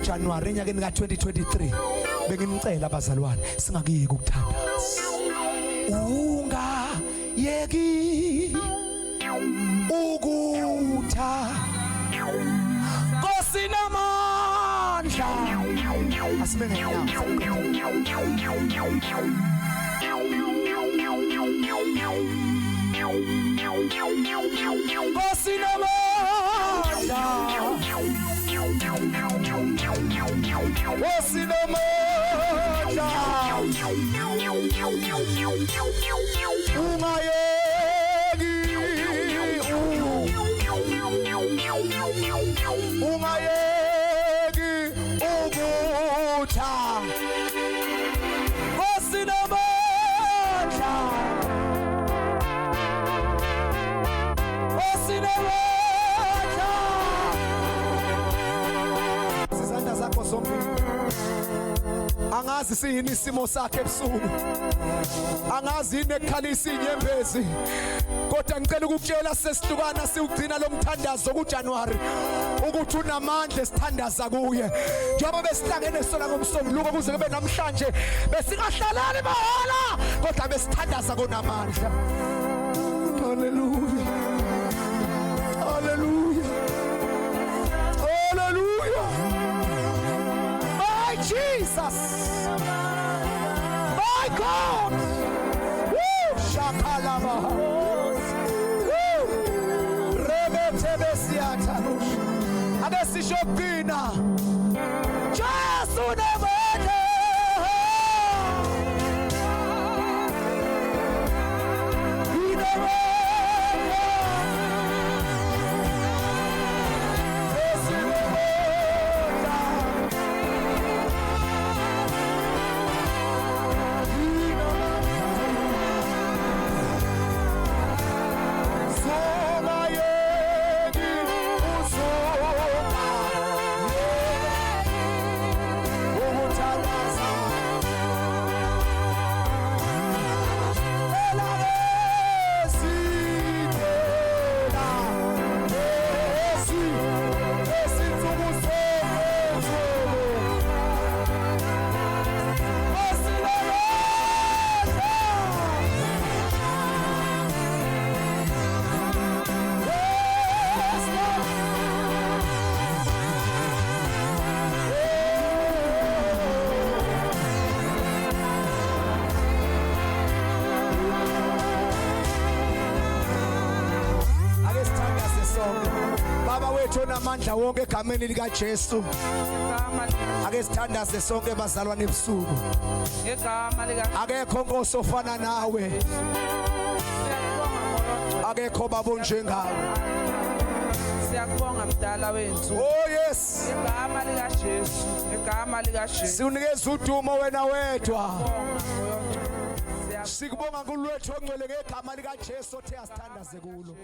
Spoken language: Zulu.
ngoJanuary enyakeni ka2023 bengimcela abazalwane singakuyeki ukuthandaza. Ungayeki ukutha Inkosinamandla asibe ngenyanga Inkosinamandla Inkosinamandla ungayeki ungayeki ukutha Inkosinamandla Inkosinamandla sizandla zakho zombili. Angazi siyini isimo sakhe ebusuku, angazi yini ekukhalisa inyembezi, kodwa ngicela ukukutshela sesihlukana siwugcina lo mthandazo kuJanuary ukuthi unamandla esithandaza kuye. Njengoba besihlangene sona ngomsombuluko kuze kube namhlanje besingahlalali bahala kodwa besithandaza konamandla. Hallelujah, hallelujah, hallelujah. My Jesus, my God. Woo! Shakalaba. Woo! Rebetebesiata. Adesishopina. Jesu nemede. Amandla wonke egameni lika Jesu. Ake sithandaze sonke bazalwane ebusuku. Egama lika Akekho Nkosi ofana nawe. Akekho babo njengawe. Siyakubonga mdala wethu. Oh yes. Egama lika Jesu. Egama lika Jesu. Siunikeza udumo wena wedwa. Sikubonga kulwethu ongcwele ngegama lika Jesu othe asithandaze kulo.